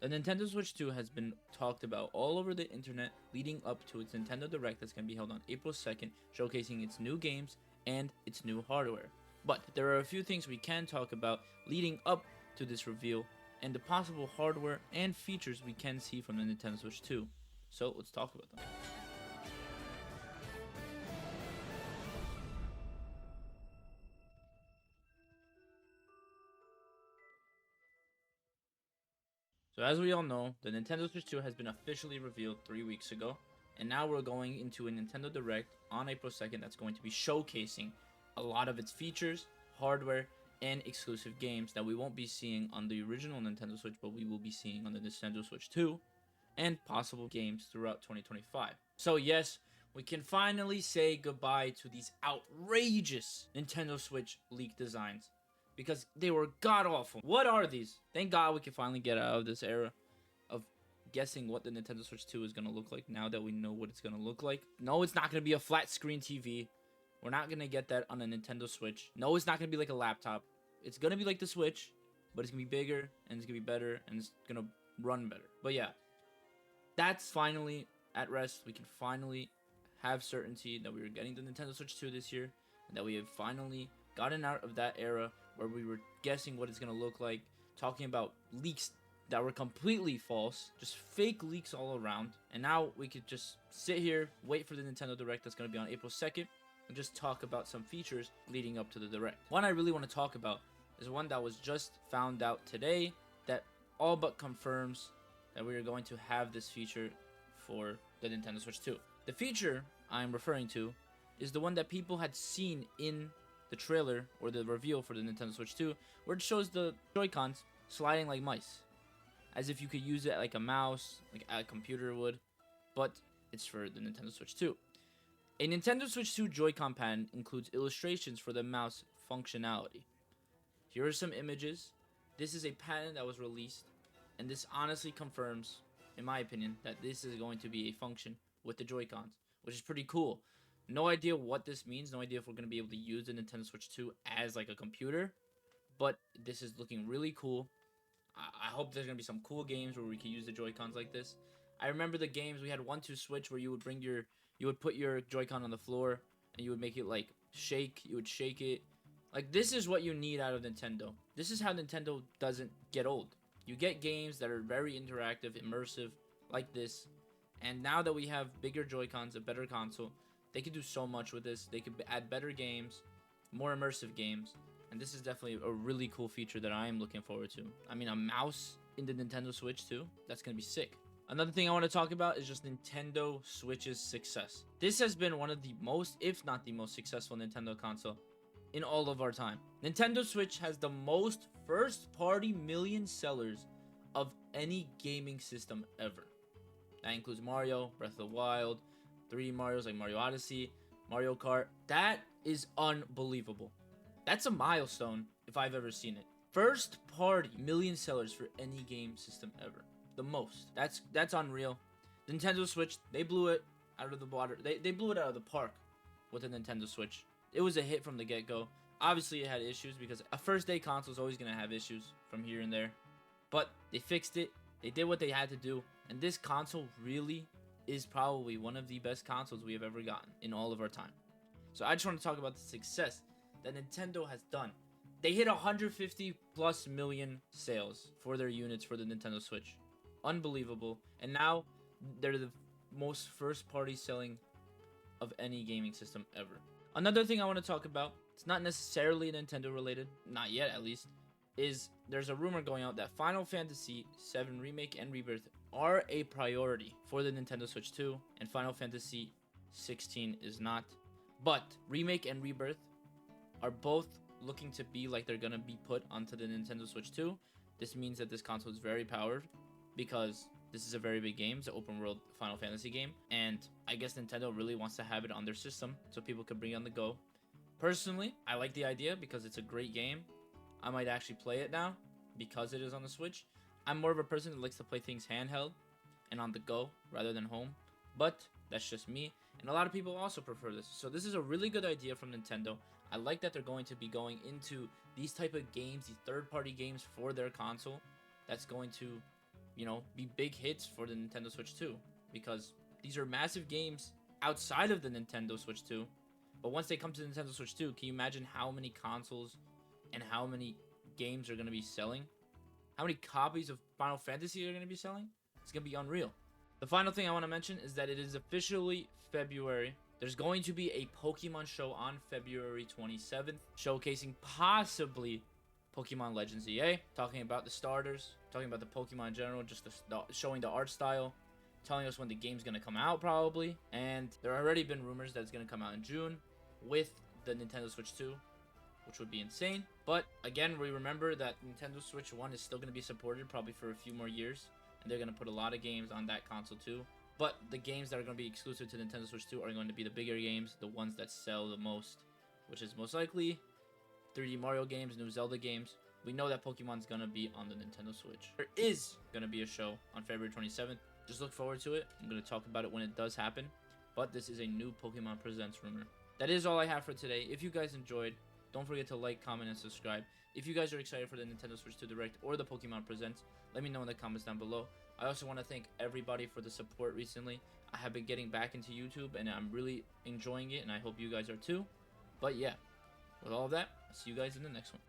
The Nintendo Switch 2 has been talked about all over the internet leading up to its Nintendo Direct that's going to be held on April 2nd, showcasing its new games and its new hardware. But there are a few things we can talk about leading up to this reveal and the possible hardware and features we can see from the Nintendo Switch 2. So let's talk about them. So as we all know, the Nintendo Switch 2 has been officially revealed 3 weeks ago, and now we're going into a Nintendo Direct on April 2nd that's going to be showcasing a lot of its features, hardware, and exclusive games that we won't be seeing on the original Nintendo Switch, but we will be seeing on the Nintendo Switch 2, and possible games throughout 2025. So yes, we can finally say goodbye to these outrageous Nintendo Switch leak designs, because they were god-awful. What are these? Thank God we can finally get out of this era of guessing what the Nintendo Switch 2 is going to look like now that we know what it's going to look like. No, it's not going to be a flat screen TV. We're not going to get that on a Nintendo Switch. No, it's not going to be like a laptop. It's going to be like the Switch, but it's going to be bigger, and it's going to be better, and it's going to run better. But yeah, that's finally at rest. We can finally have certainty that we were getting the Nintendo Switch 2 this year, and that we have finally gotten out of that era where we were guessing what it's going to look like, talking about leaks that were completely false, just fake leaks all around. And now we could just sit here, wait for the Nintendo Direct that's going to be on April 2nd, and just talk about some features leading up to the Direct. One I really want to talk about is one that was just found out today that all but confirms that we are going to have this feature for the Nintendo Switch 2. The feature I'm referring to is the one that people had seen in the trailer or the reveal for the Nintendo Switch 2, where it shows the Joy-Cons sliding like mice, as if you could use it like a mouse, like a computer would, but it's for the Nintendo Switch 2. A Nintendo Switch 2 Joy-Con patent includes illustrations for the mouse functionality. Here are some images. This is a patent that was released, and this honestly confirms, in my opinion, that this is going to be a function with the Joy-Cons, which is pretty cool. No idea what this means, no idea if we're going to be able to use the Nintendo Switch 2 as like a computer, but this is looking really cool. I hope there's going to be some cool games where we can use the Joy-Cons like this. I remember the games, we had 1-2 Switch where you would put your Joy-Con on the floor, and you would make it like shake, you would shake it. Like, this is what you need out of Nintendo. This is how Nintendo doesn't get old. You get games that are very interactive, immersive, like this, and now that we have bigger Joy-Cons, a better console, they could do so much with this. They could add better games, more immersive games, and this is definitely a really cool feature that I am looking forward to. I mean, a mouse in the Nintendo Switch too, that's going to be sick. Another thing I want to talk about is just Nintendo Switch's success. This has been one of the most, if not the most successful Nintendo console in all of our time. Nintendo Switch has the most first-party million sellers of any gaming system ever. That includes Mario, Breath of the Wild, 3 Marios like Mario Odyssey, Mario Kart. That is unbelievable. That's a milestone if I've ever seen it. First party million sellers for any game system ever. The most. That's unreal. Nintendo Switch, they blew it out of the water. They blew it out of the park with the Nintendo Switch. It was a hit from the get-go. Obviously, it had issues because a first-day console is always going to have issues from here and there. But they fixed it. They did what they had to do. And this console really is probably one of the best consoles we have ever gotten in all of our time. So I just want to talk about the success that Nintendo has done. They hit 150 plus million sales for their units for the Nintendo Switch. Unbelievable. And now they're the most first party selling of any gaming system ever. Another thing I want to talk about, it's not necessarily Nintendo related, not yet at least, is there's a rumor going out that Final Fantasy VII Remake and Rebirth are a priority for the Nintendo Switch 2, and Final Fantasy 16 is not. But Remake and Rebirth are both looking to be like they're going to be put onto the Nintendo Switch 2. This means that this console is very powered because this is a very big game. It's an open world Final Fantasy game, and I guess Nintendo really wants to have it on their system so people can bring it on the go. Personally, I like the idea because it's a great game. I might actually play it now because it is on the Switch. I'm more of a person that likes to play things handheld and on the go rather than home, but that's just me, and a lot of people also prefer this. So this is a really good idea from Nintendo. I like that they're going to be going into these type of games, these third-party games for their console. That's going to you know, be big hits for the Nintendo Switch 2, because these are massive games outside of the Nintendo Switch 2. But once they come to the Nintendo Switch 2, can you imagine how many consoles and how many games are going to be selling? How many copies of Final Fantasy are going to be selling? It's going to be unreal. The final thing I want to mention is that it is officially February. There's going to be a Pokemon show on February 27th, showcasing possibly Pokemon Legends EA, talking about the starters, talking about the Pokemon in general, just showing the art style, telling us when the game's going to come out probably. And there have already been rumors that it's going to come out in June with the Nintendo Switch 2, which would be insane. But again, we remember that Nintendo Switch 1 is still going to be supported probably for a few more years, and they're going to put a lot of games on that console too. But the games that are going to be exclusive to Nintendo Switch 2 are going to be the bigger games, the ones that sell the most, which is most likely 3D Mario games, new Zelda games. We know that Pokemon's going to be on the Nintendo Switch. There is going to be a show on February 27th. Just look forward to it. I'm going to talk about it when it does happen. But this is a new Pokemon Presents rumor. That is all I have for today. If you guys enjoyed, don't forget to like, comment, and subscribe. If you guys are excited for the Nintendo Switch 2 Direct or the Pokemon Presents, let me know in the comments down below. I also want to thank everybody for the support recently. I have been getting back into YouTube, and I'm really enjoying it, and I hope you guys are too. But yeah, with all of that, I'll see you guys in the next one.